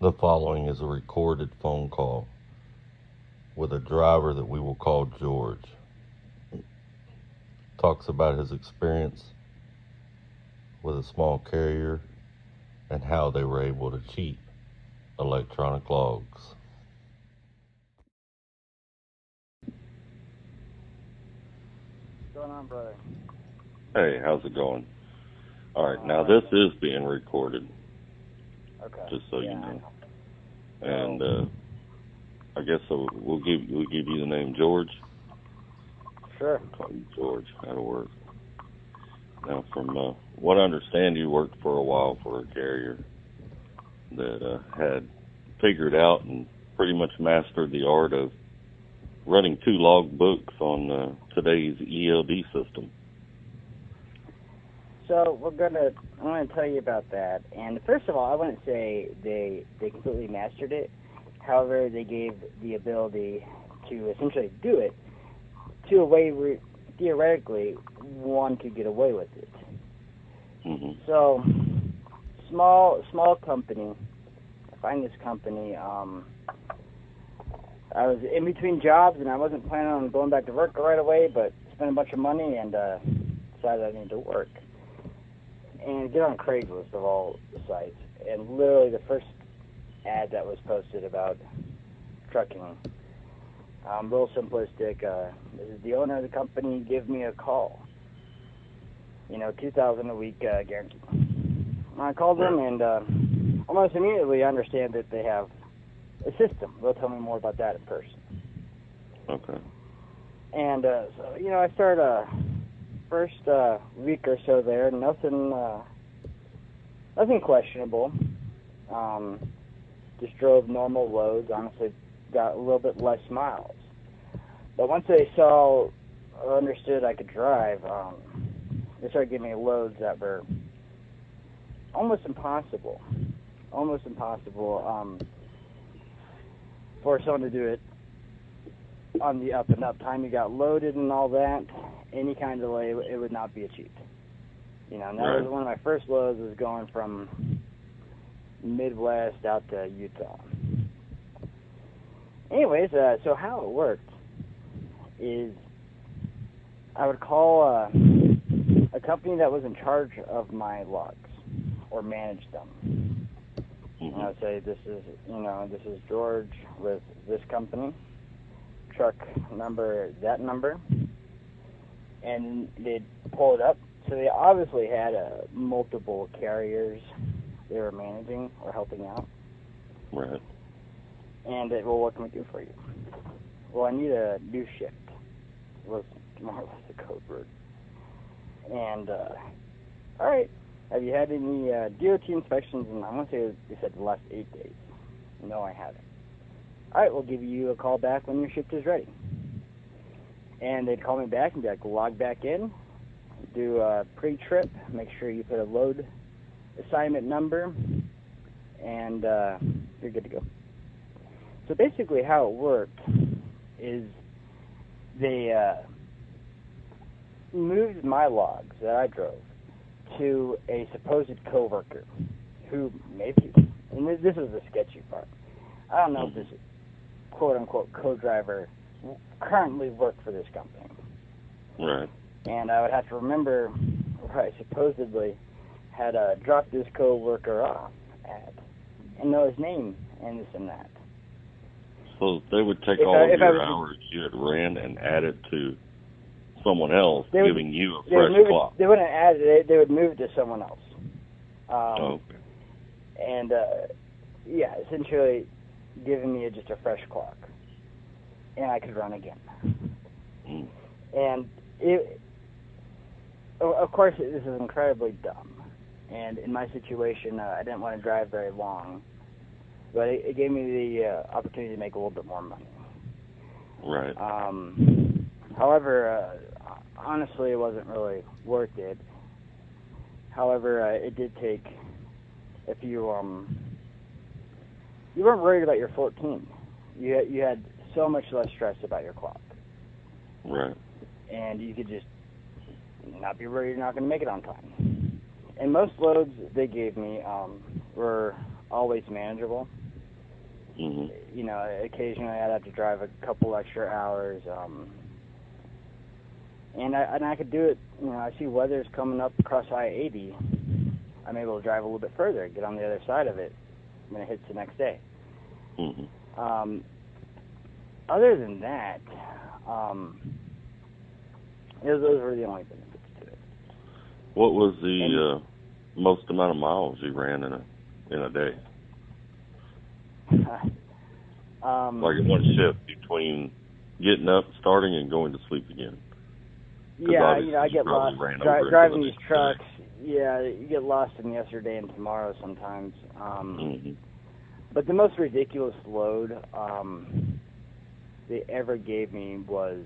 The following is a recorded phone call with a driver that we will call George. Talks about his experience with a small carrier and how they were able to cheat electronic logs. What's going on, brother? Hey, how's it going? All right, now this is being recorded. Okay. Just so you know. And I guess we'll give you the name George. Sure. I'll call you George. That'll work. Now, from what I understand, you worked for a while for a carrier that had figured out and pretty much mastered the art of running 2 log books on today's ELD system. So I'm gonna tell you about that. And first of all, I wouldn't say they completely mastered it. However, they gave the ability to essentially do it to a way where theoretically one could get away with it. Mm-hmm. So small company. I find this company. I was in between jobs and I wasn't planning on going back to work right away, but spent a bunch of money and decided I needed to work. And get on Craigslist of all the sites, and literally the first ad that was posted about trucking, real simplistic, this is the owner of the company, give me a call. $2,000 a week guaranteed. I called them, and almost immediately I understand that they have a system. They'll tell me more about that in person. Okay. And so, I started first week or so there, nothing questionable. Just drove normal loads. Honestly, got a little bit less miles. But once they saw or understood I could drive, they started giving me loads that were almost impossible. For someone to do it on the up and up time you got loaded and all that. Any kind of delay, it would not be achieved. And that Right. was one of my first loads, was going from Midwest out to Utah. Anyways, so how it worked is I would call a company that was in charge of my logs or managed them. Mm-hmm. And I would say, this is George with this company, truck number, that number. And they'd pull it up. So they obviously had multiple carriers they were managing or helping out. Right. And well, what can we do for you? Well, I need a new shift. Was more or less a code word. And all right, have you had any DOT inspections? And I want to say they said the last 8 days. No, I haven't. All right, we'll give you a call back when your shift is ready. And they'd call me back and be like, log back in, do a pre-trip, make sure you put a load assignment number, and you're good to go. So basically how it worked is they moved my logs that I drove to a supposed coworker who maybe, and this is the sketchy part, I don't know if this quote-unquote co-driver currently worked for this company. Right. And I would have to remember where I supposedly had dropped this co-worker off at, and know his name and this and that. So they would take all of your hours you had ran and add it to someone else, giving you a fresh clock. They wouldn't add it. They would move it to someone else. Okay. And, essentially giving me just a fresh clock. And I could run again. Mm. And of course, this is incredibly dumb. And in my situation, I didn't want to drive very long. But it gave me the opportunity to make a little bit more money. Right. However, honestly, it wasn't really worth it. However, it did take, if you weren't worried about your 14. You had so much less stress about your clock. Right. And you could just not be worried you're not going to make it on time. And most loads they gave me were always manageable. You know, occasionally I'd have to drive a couple extra hours. And I could do it. You know, I see weather's coming up across I-80. I'm able to drive a little bit further, get on the other side of it when it hits the next day. Other than that, those were the only benefits to it. What was the most amount of miles you ran in a day? Like in one shift between getting up, starting, and going to sleep again. Yeah, you know, I get lost driving these trucks. Yeah, you get lost in yesterday and tomorrow sometimes. But the most ridiculous load they ever gave me was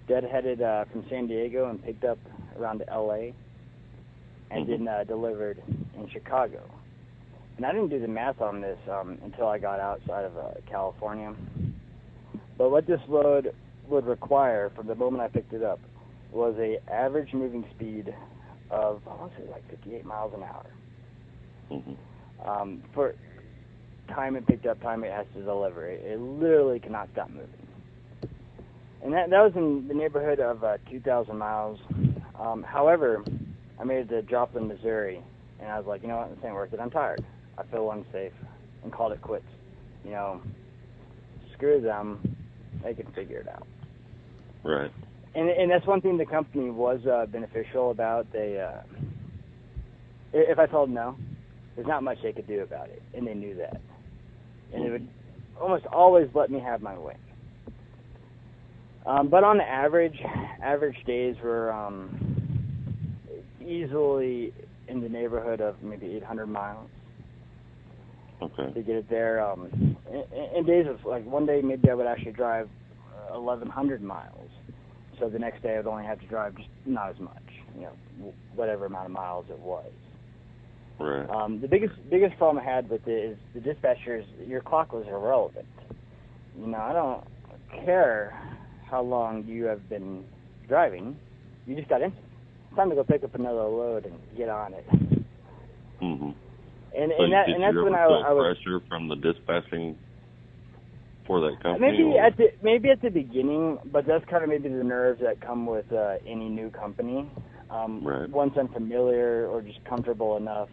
deadheaded from San Diego and picked up around L.A. and then delivered in Chicago. And I didn't do the math on this until I got outside of California. But what this load would require from the moment I picked it up was a average moving speed of, I want to say, like 58 miles an hour. For time it picked up, time it has to deliver. It literally cannot stop moving. And that was in the neighborhood of 2,000 miles. However, I made it to Joplin, Missouri, and I was like, you know what, this ain't worth it. I'm tired. I feel unsafe, and called it quits. You know, screw them. They can figure it out. Right. And that's one thing the company was beneficial about. They, if I told them no, there's not much they could do about it, and they knew that. And they would almost always let me have my way. But on the average days were easily in the neighborhood of maybe 800 miles. Okay. To get it there. In days of, like, one day maybe I would actually drive 1,100 miles. So the next day I would only have to drive just not as much, you know, whatever amount of miles it was. Right. The biggest problem I had with it is the dispatchers, your clock was irrelevant. You know, I don't care how long you have been driving. You just got in. It's time to go pick up another load and get on it. And that's when I was pressure from the dispatching for that company. Maybe at the beginning, but that's kind of maybe the nerves that come with any new company. Right. Once I'm familiar or just comfortable enough,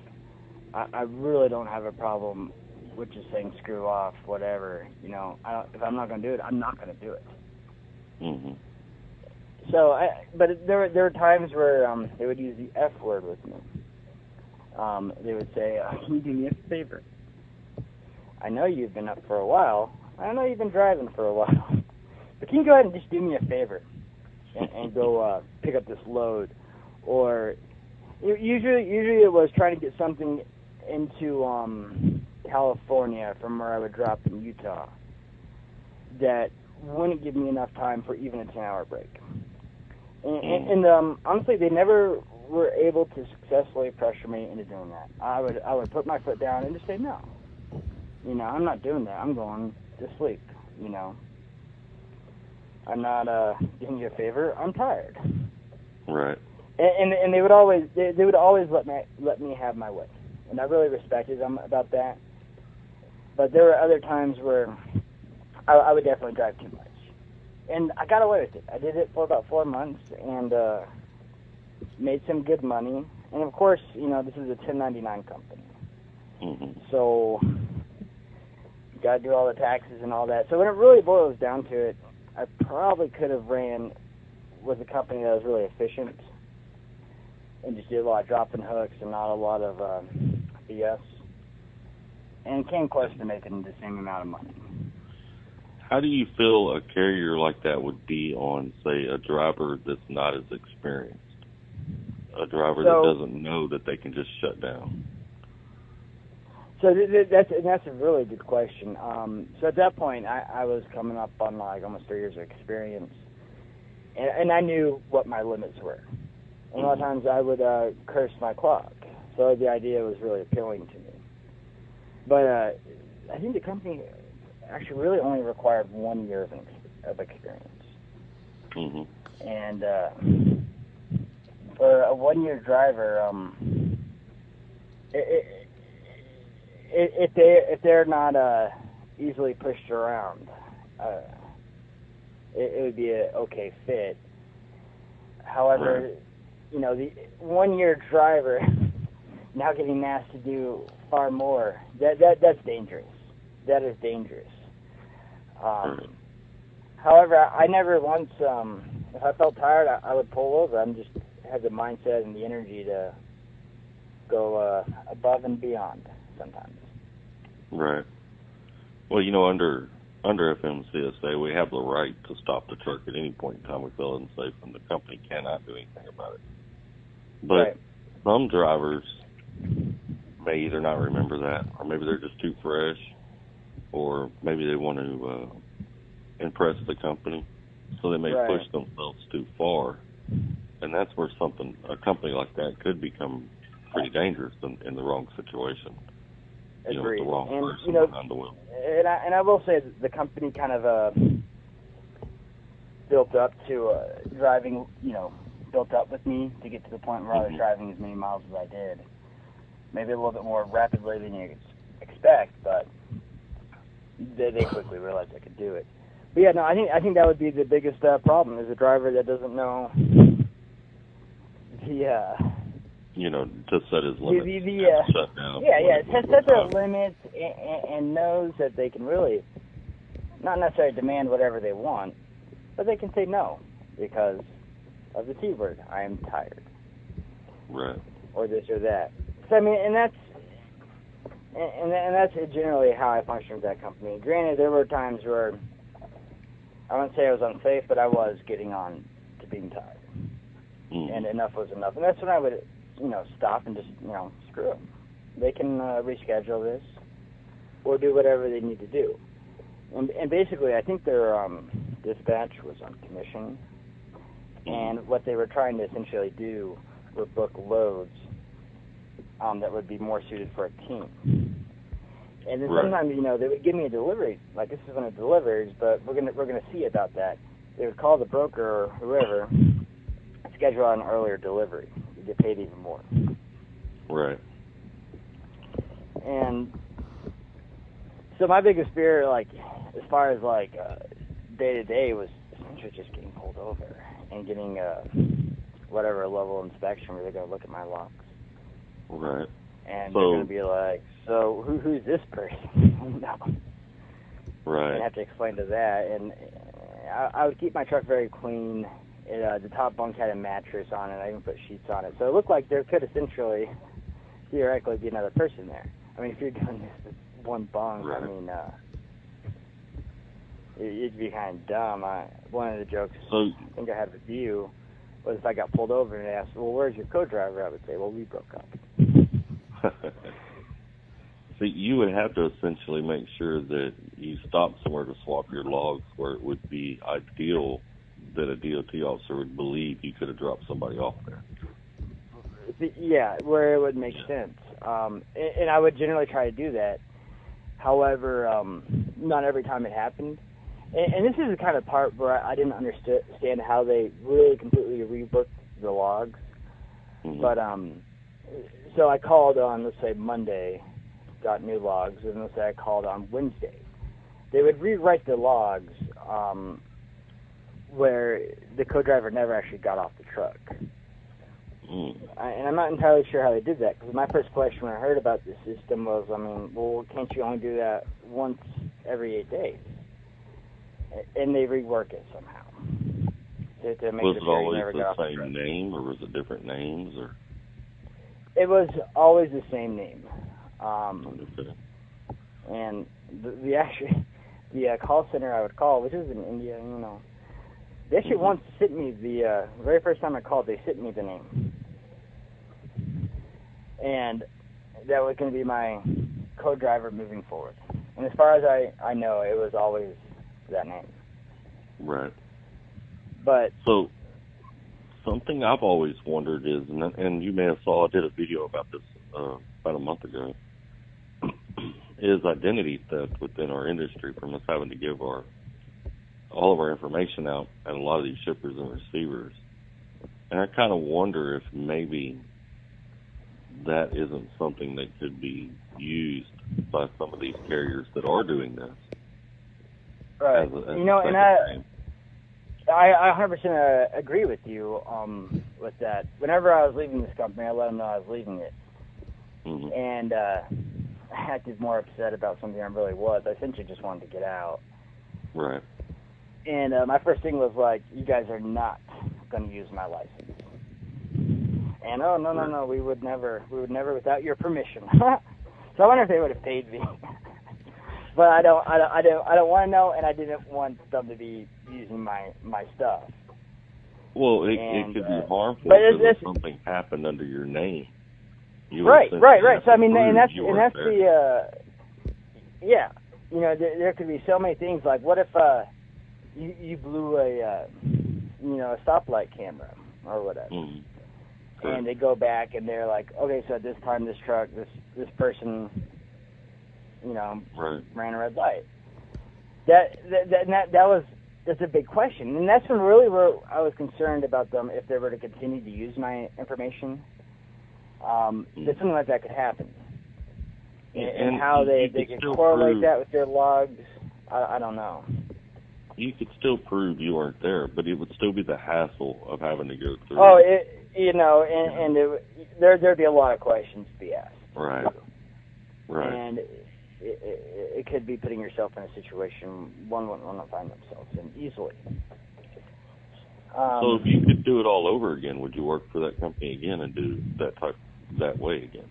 I really don't have a problem with just saying screw off, whatever. You know, if I'm not going to do it, I'm not going to do it. So, but there were times where they would use the F word with me. They would say, can you do me a favor? I know you've been up for a while. I know you've been driving for a while. But can you go ahead and just do me a favor and go pick up this load? Or usually it was trying to get something into California from where I would drop in Utah that wouldn't give me enough time for even a 10-hour break. And honestly, they never were able to successfully pressure me into doing that. I would put my foot down and just say no. You know, I'm not doing that. I'm going to sleep. You know, I'm not doing you a favor. I'm tired. Right. And they would always let me have my way, and I really respected them about that. But there were other times where I would definitely drive too much, and I got away with it. I did it for about 4 months and made some good money. And of course, you know, this is a 1099 company, so you got to do all the taxes and all that. So when it really boils down to it, I probably could have ran with a company that was really efficient and just did a lot of dropping hooks and not a lot of BS, and came close to making the same amount of money. How do you feel a carrier like that would be on, say, a driver that's not as experienced? A driver that doesn't know that they can just shut down? So that's a really good question. So at that point, I was coming up on like almost 3 years of experience, and I knew what my limits were. And a lot of times I would curse my clock. So the idea was really appealing to me. But I think the company actually really only required 1 year of experience. And for a 1-year driver, if they're not easily pushed around. It would be a okay fit. However, you know, the one-year driver now getting asked to do far more. That's dangerous. That is dangerous. However, I never once, if I felt tired, I would pull over. I just had the mindset and the energy to go above and beyond sometimes. Right. Well, you know, under FMCSA, we have the right to stop the truck at any point in time we feel unsafe, and the company cannot do anything about it. But some drivers may either not remember that, or maybe they're just too fresh, or maybe they want to impress the company, so they may push themselves too far, and that's where a company like that could become pretty dangerous in the wrong situation. You know, with the wrong person behind the wheel. And I will say that the company kind of built up to driving, built up with me to get to the point where I was driving as many miles as I did. Maybe a little bit more rapidly than you expect, but they quickly realized I could do it. But yeah, no, I think that would be the biggest problem is a driver that doesn't know to set his limits. Shut down. Set their limits and knows that they can really not necessarily demand whatever they want, but they can say no because of the T word. I am tired. Right. Or this or that. So I mean, and that's generally how I function with that company. Granted, there were times where I wouldn't say I was unsafe, but I was getting on to being tired, and enough was enough. And that's when I would, stop and just, screw them. They can reschedule this or do whatever they need to do. And basically, I think their dispatch was on commission, and what they were trying to essentially do were book loads that would be more suited for a team. And then sometimes, they would give me a delivery, like this is when it delivers, but we're gonna see about that. They would call the broker or whoever, schedule an earlier delivery. You get paid even more. Right. And so my biggest fear, like, as far as like day to day, was essentially just getting pulled over and getting whatever level of inspection where they're gonna look at my logs. Right. And they're gonna be like, so who's this person? No. Right. I'd have to explain to that, and I would keep my truck very clean. The top bunk had a mattress on it. I even put sheets on it, so it looked like there could essentially, theoretically, be another person there. I mean, if you're doing this with one bunk, I mean, it'd be kind of dumb. One of the jokes I think I had with you was if I got pulled over and asked, well, where's your co-driver? I would say, well, we broke up. See, you would have to essentially make sure that you stop somewhere to swap your logs where it would be ideal that a DOT officer would believe you could have dropped somebody off there. Yeah, where it would make sense. And I would generally try to do that. However, not every time it happened. And this is the kind of part where I didn't understand how they really completely rebooked the logs. But, so I called on, let's say, Monday, got new logs, and let's say I called on Wednesday. They would rewrite the logs where the co-driver never actually got off the truck. And I'm not entirely sure how they did that, because my first question when I heard about this system was, well, can't you only do that once every 8 days? And they rework it somehow. To make was it sure always never the got off same the truck. name, or was it different names? Or it was always the same name. And the call center I would call, which is in India, they actually once sent me the very first time I called, they sent me the name. And that was going to be my co-driver moving forward. And as far as I know, it was always that name. Right. But so something I've always wondered is, and you may have saw, I did a video about this about a month ago, is identity theft within our industry from us having to give all of our information out at a lot of these shippers and receivers. And I kind of wonder if maybe that isn't something that could be used by some of these carriers that are doing this. Right. And I 100% agree with you with that. Whenever I was leaving this company, I let them know I was leaving it. Mm-hmm. And I acted more upset about something I really was. I essentially just wanted to get out. Right. And my first thing was like, you guys are not going to use my license. And no, we would never without your permission. So I wonder if they would have paid me. But I don't want to know, and I didn't want them to be using my stuff. Well, it could be harmful if something happened under your name. Right. So I mean, and that's the yeah. There could be so many things. Like, what if you blew a stoplight camera or whatever, and they go back and they're like, okay, so at this time this person, ran a red light. That's a big question, and that's where I was concerned about them if they were to continue to use my information. That something like that could happen, and how they could correlate that with their logs. I don't know. You could still prove you weren't there, but it would still be the hassle of having to go through. Oh, there'd be a lot of questions to be asked. Right. And it could be putting yourself in a situation one wouldn't want to find themselves in easily. So if you could do it all over again, would you work for that company again and do that way again?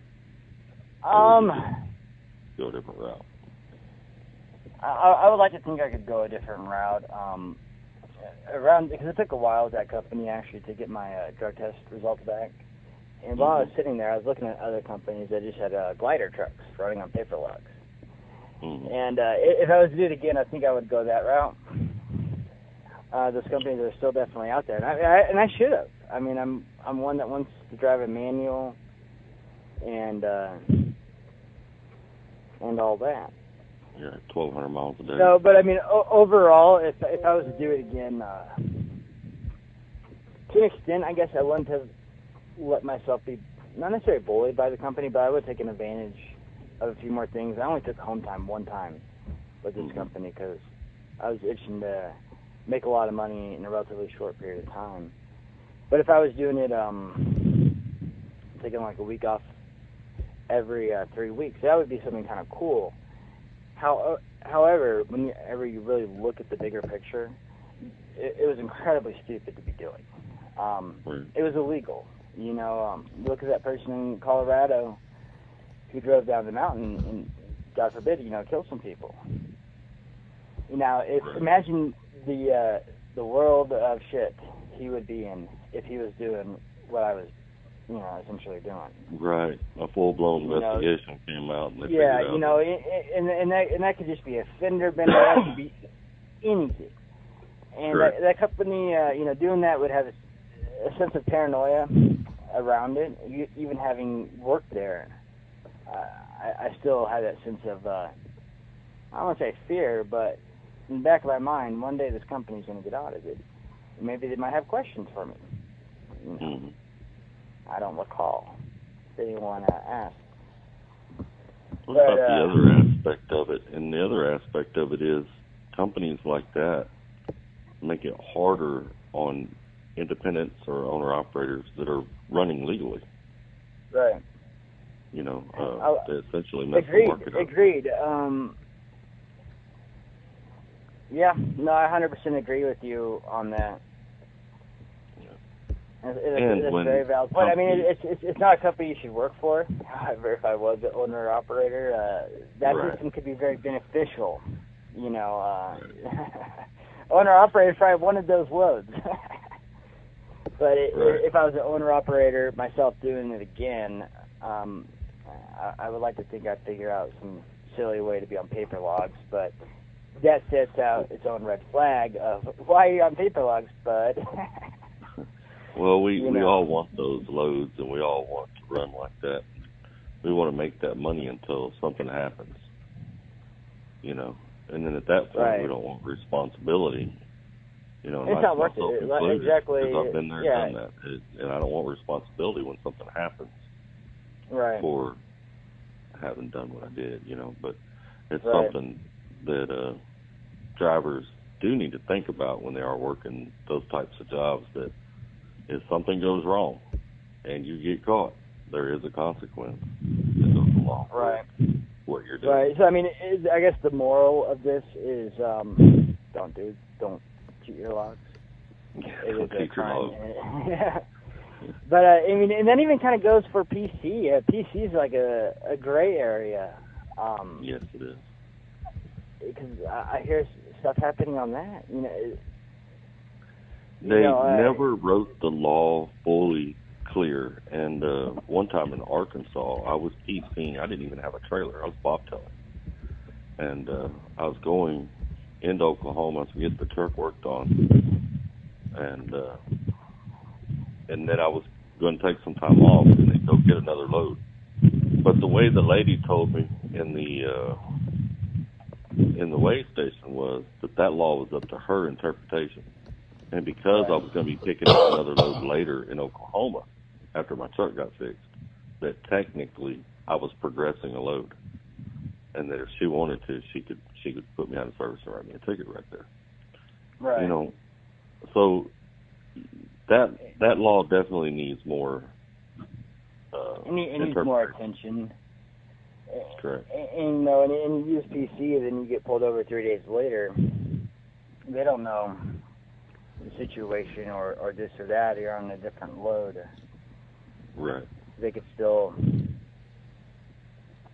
Go a different route. I would like to think I could go a different route. Because it took a while with that company actually to get my drug test results back. And while I was sitting there, I was looking at other companies that just had glider trucks running on paper logs. And if I was to do it again, I think I would go that route. Those companies are still definitely out there, and I should have. I mean, I'm one that wants to drive a manual, and all that. Yeah, 1,200 miles a day. No, but I mean, overall, if I was to do it again, to an extent, I guess I wouldn't have let myself be not necessarily bullied by the company, but I would have taken advantage of a few more things. I only took home time one time with this company because I was itching to make a lot of money in a relatively short period of time. But if I was doing it, taking like a week off every 3 weeks, that would be something kind of cool. However, whenever you really look at the bigger picture, it was incredibly stupid to be doing. It was illegal. Look at that person in Colorado who drove down the mountain and, God forbid, killed some people. Imagine the world of shit he would be in if he was doing what I was, essentially doing. Right. A full-blown investigation came out. And they and that could just be a fender bender. That could be anything. And that company, doing that would have a sense of paranoia around it. Even having worked there, I still had that sense of, I don't want to say fear, but in the back of my mind, one day this company's going to get audited. Maybe they might have questions for me. I don't recall if anyone asked. What about the other aspect of it? And the other aspect of it is companies like that make it harder on independents or owner-operators that are running legally. Right. They essentially mess the market up. Agreed. Yeah, no, I 100% agree with you on that. It's very valid point. I mean, it's not a company you should work for. However, if I was an owner-operator, that system could be very beneficial. Owner-operator probably wanted those loads. But if I was an owner-operator myself doing it again, I would like to think I'd figure out some silly way to be on paper logs. But that sets out its own red flag of, why are you on paper logs, bud? Well, we all want those loads, and we all want to run like that. We want to make that money until something happens, And then at that point, we don't want responsibility. It's not worth it. Exactly. Because I've been there and done that, and I don't want responsibility when something happens. right. for having done what I did, but it's Right. something that drivers do need to think about when they are working those types of jobs, that if something goes wrong and you get caught, there is a consequence that goes along Right. with what you're doing. Right. So, I mean, I guess the moral of this is don't cheat your logs. It is a crime. Yeah. But, I mean, and that even kind of goes for PC. PC is like a gray area. Yes, it is. Because I hear stuff happening on that. They never wrote the law fully clear. And one time in Arkansas, I was PCing. I didn't even have a trailer. I was bobtailing. And I was going into Oklahoma to get the truck worked on. And then I was going to take some time off and then go get another load. But the way the lady told me in the weigh station was that law was up to her interpretation. And because I was going to be picking up another load later in Oklahoma after my truck got fixed, that technically I was progressing a load. And that if she wanted to, she could put me out of service and write me a ticket right there. Right. So that law definitely needs more it needs more attention. Correct. And and you use PC, then you get pulled over 3 days later. They don't know the situation or this or that. You're on a different load. Right. They could still,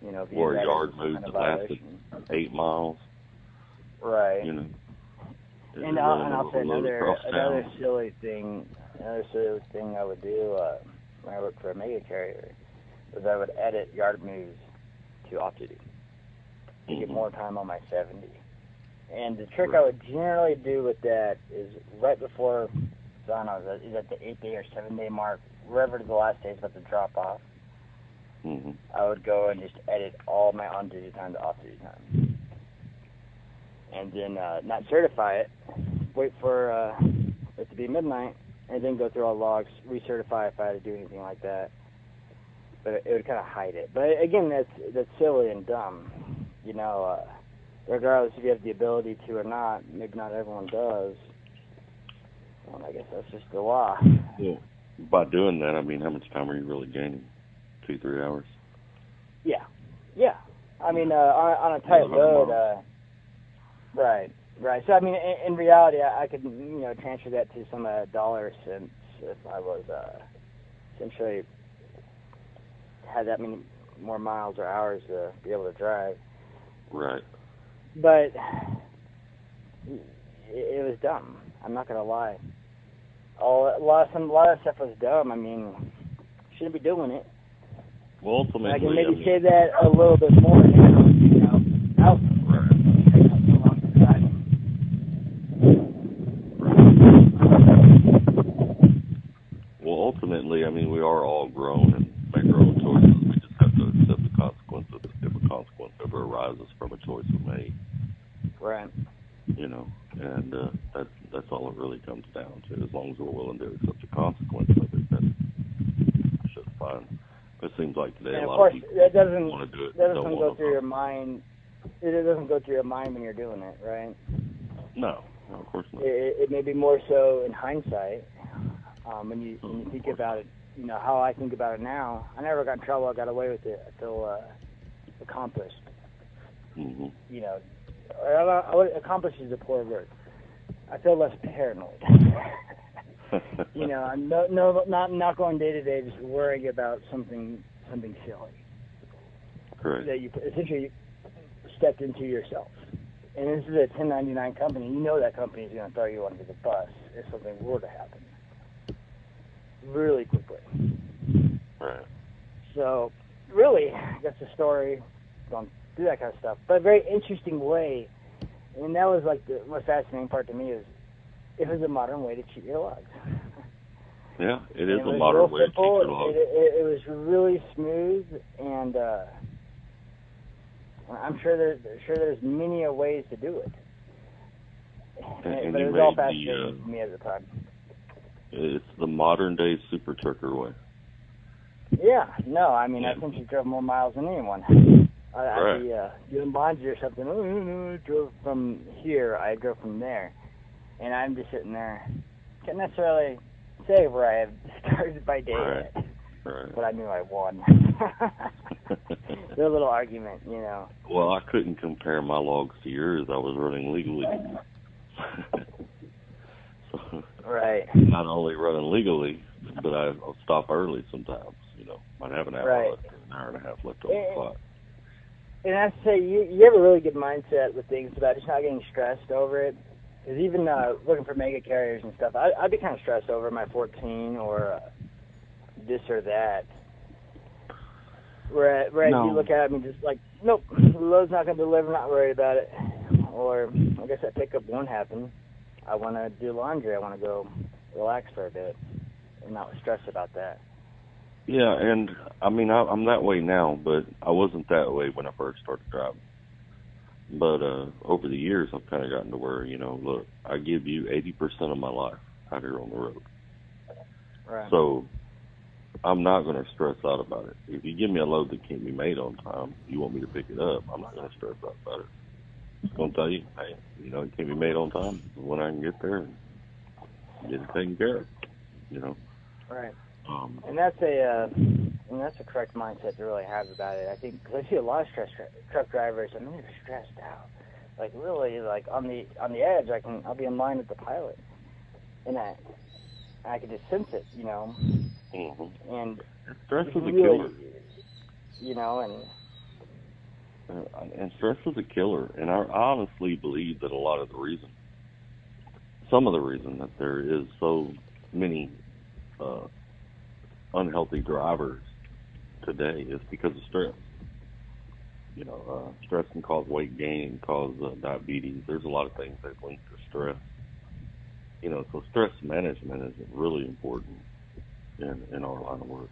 or a yard move that lasted 8 miles. Right. And I'll say another silly thing I would do when I worked for a mega carrier was I would edit yard moves to off duty to get more time on my 70. And the trick I would generally do with that is right before, so I don't know, is at the 8-day or 7-day mark, wherever the last day is about to drop off, I would go and just edit all my on-duty time to off-duty time. And then not certify it, wait for it to be midnight, and then go through all logs, recertify if I had to do anything like that. But it would kind of hide it. But again, that's silly and dumb. Regardless if you have the ability to or not, maybe not everyone does. Well, I guess that's just the law. Yeah. By doing that, I mean, how much time are you really gaining? 2-3 hours? Yeah. I mean, on a tight load, right. So, I mean, in reality, I could, transfer that to some dollar cents if I was essentially had that many more miles or hours to be able to drive. Right. But it was dumb. I'm not gonna lie. A lot of stuff was dumb. I mean, shouldn't be doing it. Well, ultimately, I can maybe say that a little bit more now. Well, ultimately, I mean, we are all grown and make our own choices. We just have to accept the consequences if a consequence ever arises from a choice we made. Right. And that's all it really comes down to. As long as we're willing to accept the consequence of it, then it's just fine. It seems like today and a lot of people want to do it. That doesn't go through your mind. It doesn't go through your mind when you're doing it, right? No, of course not. It may be more so in hindsight. When you think about it, how I think about it now. I never got in trouble. I got away with it. I feel accomplished. Accomplished is a poor word. I feel less paranoid. I'm not going day to day just worrying about something silly. Correct. That you essentially stepped into yourself. And this is a 1099 company. You know that company is going to throw you under the bus if something were to happen. Really quickly. Right. So, really, that's the story. Don't do that kind of stuff. But a very interesting way, and that was like the most fascinating part to me is it was a modern way to cheat your logs. Yeah, it is a modern way to cheat your logs. It was really smooth, and I'm sure there's many ways to do it. And but it was all fascinating to me at the time. It's the modern day super trucker way. Yeah, no, I mean, Yeah. I think you drove more miles than anyone. Right. I'd be doing laundry or something. Oh, no, I drove from here. I drove from there. And I'm just sitting there. Can't necessarily say where I have started my day Right. yet. Right. But I knew I won. Their little argument, you know. Well, I couldn't compare my logs to yours. I was running legally. So, Right. not only running legally, but I'll stop early sometimes. You know, might have an hour Right. left, or an hour and a half left on the clock. And I have to say, you have a really good mindset with things about just not getting stressed over it. Because even looking for mega carriers and stuff, I'd be kind of stressed over my 14 or this or that. Whereas No. you look at it, I mean, just like, nope, the load's not going to deliver, not worried about it. Or I guess that pickup won't happen. I want to do laundry. I want to go relax for a bit and not stress about that. Yeah, and I mean, I'm that way now, but I wasn't that way when I first started driving. But over the years, I've kind of gotten to where, you know, look, I give you 80% of my life out here on the road. Right. So I'm not going to stress out about it. If you give me a load that can't be made on time, you want me to pick it up, I'm not going to stress out about it. I'm just going to tell you, hey, you know, it can't be made on time. When I can get there and get it taken care of, you know. Right. And that's a correct mindset to really have about it. I think, cause I see a lot of truck drivers. I mean, they're stressed out, like really, like on the edge. I'll be in line with the pilot, and I can just sense it, you know. Mm-hmm. And stress is a really, killer. You know, and stress is a killer. And I honestly believe that some of the reason that there is so many unhealthy drivers today is because of stress. You know, stress can cause weight gain, cause diabetes. There's a lot of things that link to stress. You know, so stress management is really important in our line of work.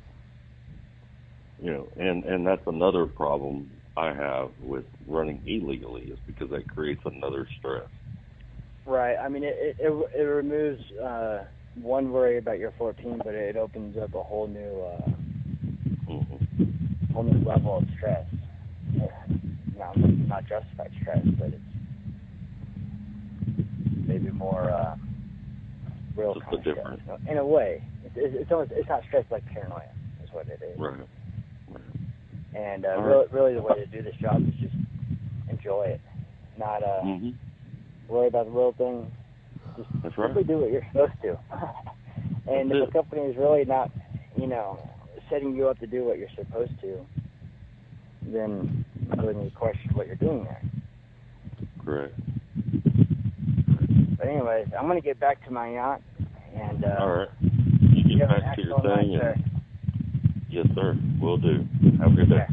You know, and that's another problem I have with running illegally is because that creates another stress. Right. I mean, it removes one worry about your 14, but it opens up a whole new level of stress. Yeah. Not justified stress, but it's maybe more real Just kind of different. stress. In a way, it's not stress like paranoia, is what it is. Right. And really, the way to do this job is just enjoy it, not worry about the little things. Just simply do what you're supposed to. And if a company is really not, you know, setting you up to do what you're supposed to, then you really need to question what you're doing there. Correct. But anyways, I'm going to get back to my yacht. And all right. You get back to your thing. Night, yes, sir. Will do. Have a good day.